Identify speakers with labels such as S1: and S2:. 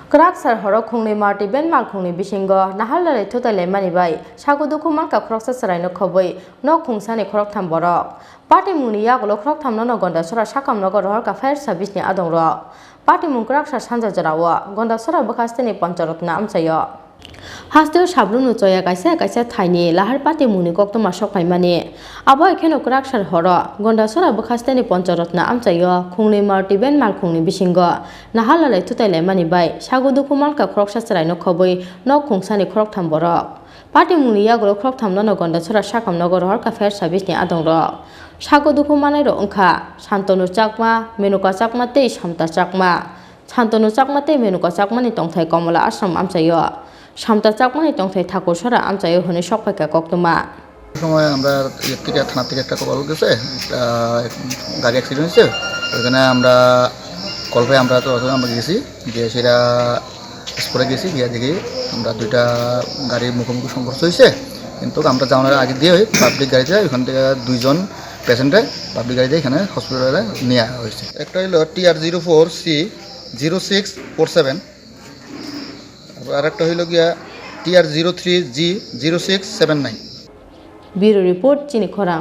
S1: Krakser horok khungni marti ben mal khungni bisingo nahalale thotale mani bai sagudu khuman ka khoroksa sarai no khoboi no khungsani khorok tham borok party muni yagolo khorok tham no gonda sora sakam no rohor ka fire service ni adong ro party mun Krakser sanja jarawa gonda sora bakhasteni pancharotna amchayo Hasteo sabrunu choya kaisa thaini lahar pati muni koktoma sokpai mani abo ekheno Krakser horo gonda sora bakhasteni pancharotna amchayo khungni marti ben mal khungni bisingo nahalale thutaile mani bai sagudu khumal ka khoroksa sarai no khoboi no khungsani khorok tham borok pati muni yagolo khorok tham no gonda sora sakam no rohor ka fire service ni adong ro sagudu khumanai ro ongkha santonu chakma menuka chakma tei samta chakma santonu chakma tei menuka chakma ni tongthai komala ashram amchayo Samta chakmani tongthai ঠাকুর সরা আমচাইও হনে সকপাইকা কক্তমা
S2: সময় আমরা থেকে থানা থেকে একটা call গেছে গাড়ি অ্যাক্সিডেন্ট হয়েছে ওখানে আমরা কল পেয়ে আমরা তো আমরা গেছি গিয়ে সেটা স্পটে গেছি গিয়ে দেখি আমরা দুইটা গাড়ির মুখোমুখি সংঘর্ষ হয়েছে কিন্তু আমরা যাওয়ার আগে দিয়ে পাবলিক গাড়িতে ওখান থেকে দুইজন পেশেন্টে পাবলিক গাড়িতে এখানে হসপিটালে নিয়ে হয়েছে একটা হলো TR04C0647 আর একটা হইল গিয়া TR03G0679
S1: ব্যুরো রিপোর্ট চিনি খরা